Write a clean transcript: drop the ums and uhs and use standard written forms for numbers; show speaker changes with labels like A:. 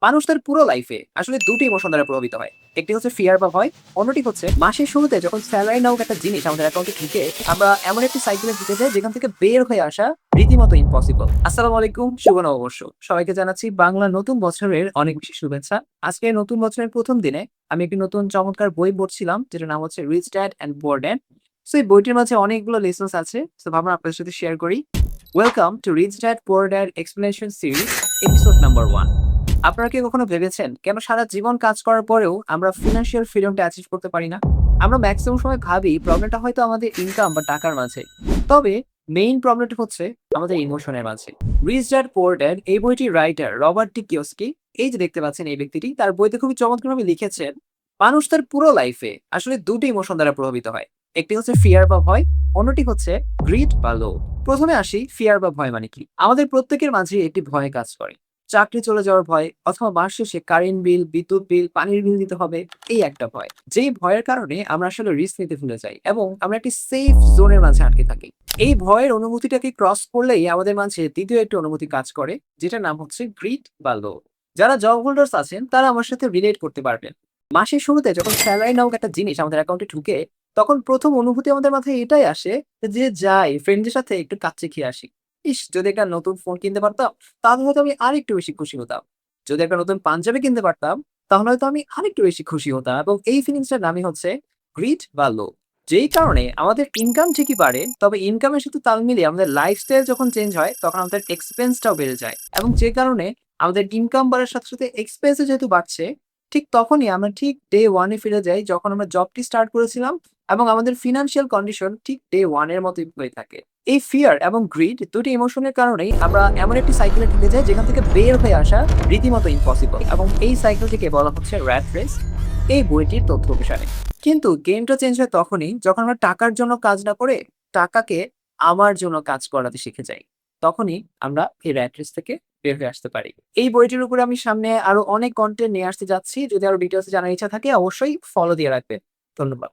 A: মানুষ তার পুরো লাইফে আসলে দুটি ইমোশন দ্বারা প্রভাবিত হয়। একটি হচ্ছে ফিয়ার বা ভয়, অন্যটি হচ্ছে মাসের শুরুতে যখন স্যালারি নামক একটা জিনিস আমাদের অ্যাকাউন্টে ঢুকে আমরা এমন একটি সাইকেলে ঢুকে যাই যেখান থেকে বের হয়ে আসা রীতিমতো ইম্পসিবল। আসসালামু আলাইকুম, শুভ নববর্ষ। সবাইকে জানাচ্ছি বাংলা নতুন বছরের অনেক বেশি শুভেচ্ছা। আজকে নতুন বছরের প্রথম দিনে আমি একটি নতুন চমৎকার বই পড়ছিলাম যেটার নাম হচ্ছে Rich Dad and Poor Dad. So এই বইটির মাঝে অনেকগুলো লেসন্স আছে, তো ভাবলাম আপনাদের সাথে শেয়ার করি। Welcome to reach dad poor dad explanation series, episode number 1। আপনারা কি কখনো ভেবেছেন কেন সারা জীবন কাজ করার পরেও আমরা ফিনান্সিয়াল ফ্রিডমটা অ্যাচিভ করতে পারি না? আমরা ম্যাক্সিমাম সময় ভাবি প্রবলেমটা হয়তো আমাদের ইনকাম বা টাকার মাঝে। তবে মেইন প্রবলেমটা হচ্ছে আমাদের ইমোশনের মাঝে। রিচ ড্যাড পুয়ার ড্যাড এই বইটির রাইটার রবার্ট টি কিওস্কি, এই যে দেখতে পাচ্ছেন এই ব্যক্তিটি, তার বইতে খুবই চমৎকারভাবে লিখেছেন মানুষ তার পুরো লাইফে আসলে দুটি ইমোশন দ্বারা প্রভাবিত হয়। একটি হচ্ছে ফিয়ার বা ভয়, অন্যটি হচ্ছে গ্রিড বা লোভ। প্রথমে আসি ফিয়ার বা ভয় মানে কি। আমাদের প্রত্যেকের মাঝে একটি ভয় কাজ করে। চাকরি চলে যাওয়ার ভয়, অথবা মাস শেষে কারেন্ট বিল, বিদ্যুৎ বিল, পানির বিল দিতে হবে, এই একটা ভয়। যেই ভয়ের কারণে আমরা আসলে রিস্ক নিতে ভুলে যাই এবং আমরা একটি সেফ জোনের মাঝে আটকে থাকি। এই ভয়ের অনুভূতিটাকে ক্রস করলেই আমাদের মাঝে দ্বিতীয় একটি অনুভূতি কাজ করে, যেটার নাম হচ্ছে গ্রিড বা লোভ। যারা জব হোল্ডার্স আছেন তারা আমার সাথে রিলেট করতে পারবেন। মাসের শুরুতে যখন স্যালারি নামক একটা জিনিস আমাদের অ্যাকাউন্টে ঢুকে, তখন প্রথম অনুভূতি আমাদের মাথায় এটাই আসে যে যাই ফ্রেন্ডদের সাথে একটু কাচ্চি খেয়ে আসি। ইস, যদি একটা নতুন ফোন কিনতে পারতাম তাহলে হয়তো আমি আরেকটু বেশি খুশি হতাম। যদি একটা নতুন পাঞ্জাবি কিনতে পারতাম তাহলে হয়তো আমি আরেকটু বেশি খুশি হতাম। এবং এই ফিলিংসটার নামই হচ্ছে গ্রিড বা লোভ। যেই কারণে আমাদের ইনকাম ঠিকই বাড়ে, তবে ইনকামের সাথে তাল মিলিয়ে আমাদের লাইফস্টাইল যখন চেঞ্জ হয় তখন আমাদের এক্সপেন্সটাও বেড়ে যায়। এবং যে কারণে আমাদের ইনকাম বাড়ার সাথে সাথে এক্সপেন্সও যেহেতু বাড়ছে, ঠিক তখনই আমরা ঠিক ডে ওয়ানে ফিরে যাই যখন আমরা জবটি স্টার্ট করেছিলাম, এবং আমাদের ফিনান্সিয়াল কন্ডিশন ঠিক ডে ওয়ান এর মতোই হয়ে থাকে। এই ফিয়ার এবং গ্রিড দুটি ইমোশনের কারণেই আমরা এমন একটি সাইকেলে ঢুকে যাই যেখান থেকে বের হয়ে আসা রীতিমতো ইম্পসিবল, এবং এই সাইকেলটিকে বলা হচ্ছে র্যাট রেস এই বইটির তথ্য অনুসারে। কিন্তু গেমটা চেঞ্জ হয় তখনই যখন আমরা টাকার জন্য কাজ না করে টাকাকে আমার জন্য কাজ করাতে শিখে যাই। তখনই আমরা এই র্যাট রেস থেকে বের হয়ে আসতে পারি। এই বইটির উপরে আমি সামনে আরো অনেক কন্টেন্ট নিয়ে আসতে যাচ্ছি। যদি আরো ডিটেলস জানার ইচ্ছা থাকে অবশ্যই ফলো দিয়ে রাখবে। ধন্যবাদ।